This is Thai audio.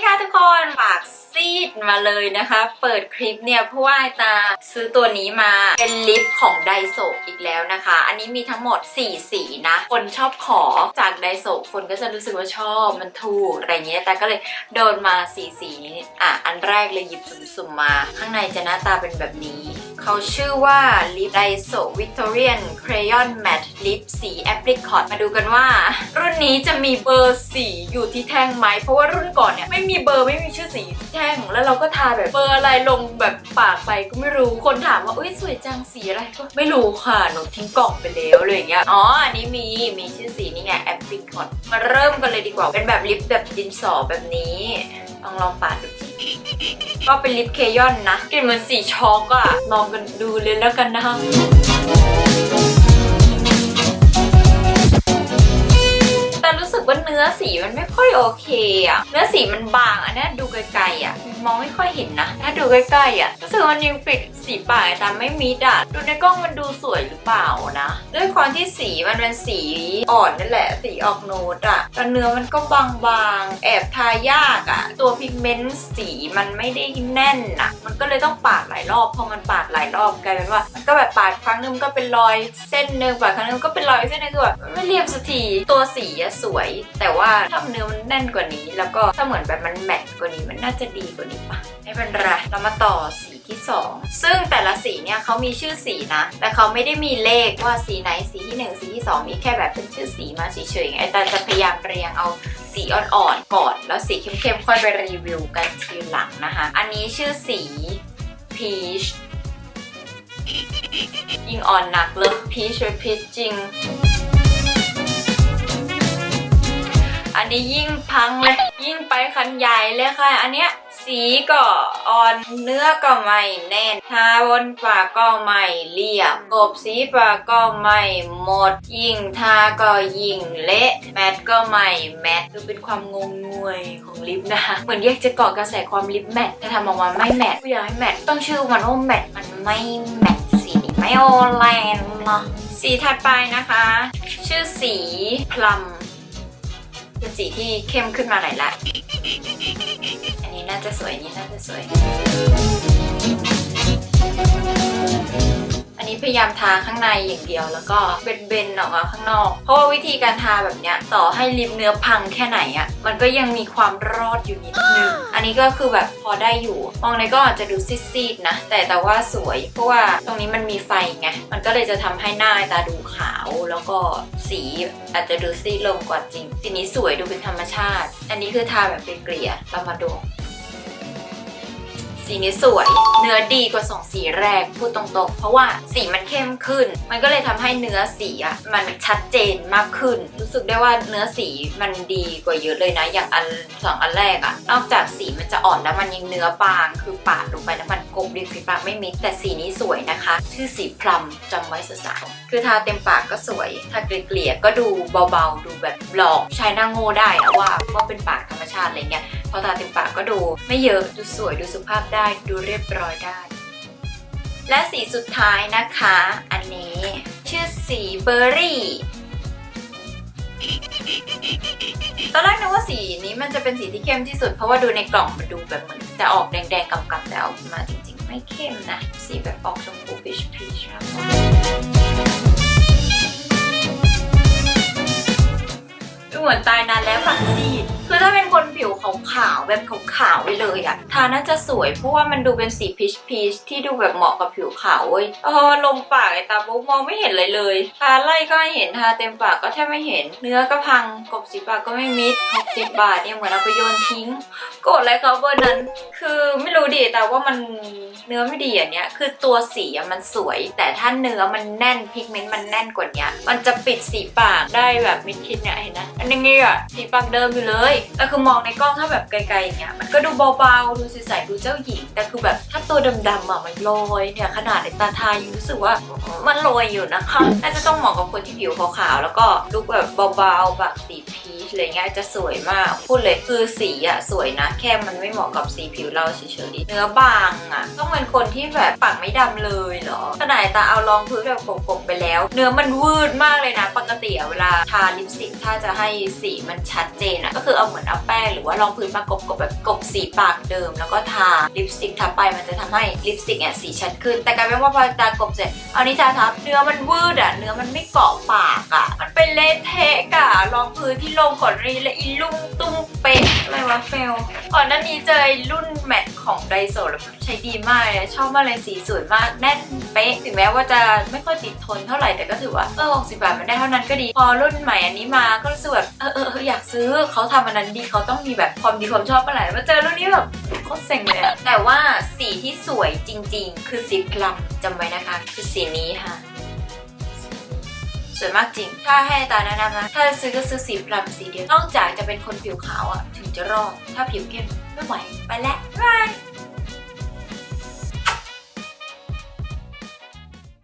ค่ะทุกคนปากซีดมาเลยนะคะเปิดคลิปเนี่ยเพราะว่าตาซื้อตัวนี้มาเป็นลิปของไดโซะอีกแล้วนะคะอันนี้มีทั้งหมด4สีนะคนชอบขอจากไดโซะคนก็จะรู้สึกว่าชอบมันถูกอะไรเงี้ยแต่ก็เลยโดนมาสีนี้อันแรกเลยหยิบสุ่มๆมาข้างในจะหน้าตาเป็นแบบนี้เขาชื่อว่าลิปไดโซะวิกตอเรียนเครยอนแมตต์ลิปสีแอปริคอตมาดูกันว่ารุ่นนี้จะมีเบอร์สีอยู่ที่แท่งไหมเพราะว่ารุ่นก่อนเนี่ยไม่มีเบอร์ไม่มีชื่อสีที่แท่งแล้วเราก็ทาแบบเบอร์อะไรลงแบบปากไปก็ไม่รู้คนถามว่าอุ้ยสวยจังสีอะไรก็ไม่รู้ค่ะหนูทิ้งกล่องไปแล้วเลยอย่างเงี้ยอันนี้มีชื่อสีนี่ไงแอปริคอตมาเริ่มกันเลยดีกว่าเป็นแบบลิปแบบดินสอแบบนี้ลองปาดดูก็เป็นลิปเคยอนนะกลิ่นเหมือนสีช็อกอะลองกันดูเลยแล้วกันนะคะแต่รู้สึกว่าเนื้อสีมันไม่ค่อยโอเคอะเนื้อสีมันบางอันนี้ดูไกลๆอะมองไม่ค่อยเห็นนะถ้าดูใกล้ๆอะรู้สึกว่ายังปิดสีปากแต่ไม่มิดอะดูในกล้องมันดูสวยหรือเปล่านะด้วยความที่สีมันเป็นสีอ่อนนั่นแหละสีออกโนดอะแต่เนื้อมันก็บางๆแอบทายากอะตัวพิกเมนต์สีมันไม่ได้แน่นอะมันก็เลยต้องปาดหลายรอบพอมันปาดหลายรอบกลายเป็นว่ามันก็แบบปาดครั้งนึงก็เป็นรอยเส้นนึงปาดครั้งนึงก็เป็นรอยเส้นนึงคือแบบไม่เรียบสักทีตัวสีอะสวยแต่ว่าถ้าเนื้อมันแน่นกว่านี้แล้วก็ถ้าเหมือนแบบมันแมตต์กว่านี้มันน่าจะดีกว่านี้ปะไม่เป็นไรเรามาต่อสีที่2ซึ่งแต่ละสีเนี่ยเขามีชื่อสีนะแต่เขาไม่ได้มีเลขว่าสีไหนสีที่1สีที่2มีแค่แบบเป็นชื่อสีมาเฉยๆไอ้ตาจะพยายามเรียงเอาสีอ่อนๆก่อนแล้วสีเข้มๆค่อยไปรีวิวกันทีหลังนะคะอันนี้ชื่อสีพีชยิ่งอ่อนหนักเลยพีชเป็นพีชจริงอันนี้ยิ่งพังเลยยิ่งไปคันใหญ่เลยค่ะอันเนี้ยสีก็อ่อนเนื้อก็ไม่แน่นทาบนปากก็ไม่เรียบกบสีปากก็ไม่หมดยิ่งทาก็ยิ่งเละแมตก็ไม่แมตดูเป็นความงงงวยของลิปนะคะเหมือนอยากจะเกาะกระแสความลิปแมตแต่ทำออกมาไม่แมตอยากให้แมตต้องชื่อมันว่าแมตมันไม่แมตสีนี้ไม่โอแลนเนาะสีถัดไปนะคะชื่อสีพลัมเป็นสีที่เข้มขึ้นมาหน่อยละอันนี้น่าจะสวยนี่น่าจะสวยอันนี้พยายามทาข้างในอย่างเดียวแล้วก็เบนๆออกมาข้างนอกเพราะว่าวิธีการทาแบบเนี้ยต่อให้ลิปเนื้อพังแค่ไหนอะมันก็ยังมีความรอดอยู่นิดนึงอันนี้ก็คือแบบพอได้อยู่มองในก็อาจจะดูซีดๆนะแต่ว่าสวยเพราะว่าตรงนี้มันมีไฟไงมันก็เลยจะทำให้หน้าตาดูขาวแล้วก็สีอาจจะดูซีดลงกว่าจริงสีนี้สวยดูเป็นธรรมชาติอันนี้คือทาแบบเกลี่ยเรามาดูสีนี้สวยเนื้อดีกว่า2สีแรกพูดตรงๆเพราะว่าสีมันเข้มขึ้นมันก็เลยทำให้เนื้อสีอ่ะมันชัดเจนมากขึ้นรู้สึกได้ว่าเนื้อสีมันดีกว่าเยอะเลยนะอย่าง2 อันแรกอ่ะนอกจากสีมันจะอ่อนแล้วมันยังเนื้อบางคือปาดลงไปแล้วมันกบริมฝีปากไม่มิดแต่สีนี้สวยนะคะชื่อสีพลัมจำไว้สาวๆคือทาเต็มปากก็สวยทาเกลี่ยก็ดูเบาๆดูแบบหลอกใช้หน้าโง่ได้นะว่าเป็นปากธรรมชาติอะไรเงี้ยพอทาเต็มปากก็ดูไม่เยอะดูสวยดูสุภาพได้ดูเรียบร้อยได้และสีสุดท้ายนะคะอันนี้ชื่อสีเบอร์รี่ตอนแรกนึกว่าสีนี้มันจะเป็นสีที่เข้มที่สุดเพราะว่าดูในกล่องมันดูแบบเหมือนจะออกแดงๆกำๆแต่ออกมาจริงๆไม่เข้มนะสีแบบออกชมพูพีชเหมือนตายนานแล้วปากซีดคือถ้าเป็นคนผิวขาวๆแบบขาวๆไปเลยอะทาน่าจะสวยเพราะว่ามันดูเป็นสีพีชที่ดูแบบเหมาะกับผิวขาวเว้ยลงปากไอ้ตาบุ๊กมองไม่เห็นเลยทาไล่ก็ไม่เห็นทาเต็มปากก็แทบไม่เห็นเนื้อก็พังกบสีปากก็ไม่มิด60 บาทเนี่ยเหมือนเอาไปโยนทิ้งโกรธอะไรเขาเบอร์นั้นคือไม่รู้ดิแต่ว่ามันเนื้อไม่ดีอย่างเนี้ยคือตัวสีมันสวยแต่ถ้าเนื้อมันแน่นพิกเมนต์มันแน่นกว่านี้มันจะปิดสีปากได้แบบมิดชิดเนี่ยเห็นนะอันนี้อะสีปากเดิมอยู่เลยแต่คือมองในกล้องถ้าแบบไกลๆอย่างเงี้ยมันก็ดูเบาๆดูใสๆดูเจ้าหญิงแต่คือแบบถ้าตัวดำๆอะมันลอยเนี่ยขนาดในตาทายังรู้สึกว่ามันลอยอยู่นะคะน่าจะต้องเหมาะกับคนที่ผิวขาวๆแล้วก็ลุคแบบเบาๆแบบสีพีชอะไรเงี้ยจะสวยมากพูดเลยคือสีอะสวยนะแค่มันไม่เหมาะกับสีผิวเราเฉยๆเนื้อบางอะต้องเป็นคนที่แบบปากไม่ดำเลยเหรอขนาดตาเอารองพื้นแบบกบๆไปแล้วเนื้อมันวืดมากเลยนะปกติเวลาทาลิปสติกถ้าจะให้สีมันชัดเจนอะก็คือเอาเหมือนเอาแป้งหรือว่ารองพื้นมาก บแบบกบสีปากเดิมแล้วก็ทาลิปสติกทับไปมันจะทำให้ลิปสติกเนี่ยสีชัดขึ้นแต่กลายเป็นว่าพอตากบเสร็จเอานี้ทาทับเนื้อมันวืดเนื้อมันไม่เกาะปากมันเป็นเละเทะรองพื้นที่ลงก่อนรีและอีลุ่งตุ้งเป๊ะอะไรวะเฟลก่อนหน้านี้เจอรุ่นแมทของไดโซแล้วใช้ดีมากเลยชอบมากเลยสีสวยมากแน่นเป๊ะถึงแม้ว่าจะไม่ค่อยติดทนเท่าไหร่แต่ก็ถือว่า60 บาทมันได้เท่านั้นก็ดีพอรุ่นใหม่อันนี้มาก็รู้สึกแบบอยากซื้อเขาทำอันนั้นดีเขาต้องมีแบบความดีความชอบเมื่อไหร่มาเจอรุ่นนี้แบบโคตรเซ็งเลยแต่ว่าสีที่สวยจริงๆคือสีพลัมจำไว้นะคะคือสีนี้ค่ะสวยมากจริงถ้าให้ตาแนะนำนะถ้าซื้อก็ซื้อสีพลัมสีเดียวนอกจากจะเป็นคนผิวขาวถึงจะรอดถ้าผิวเข้มไม่ไหวไปแล้วบาย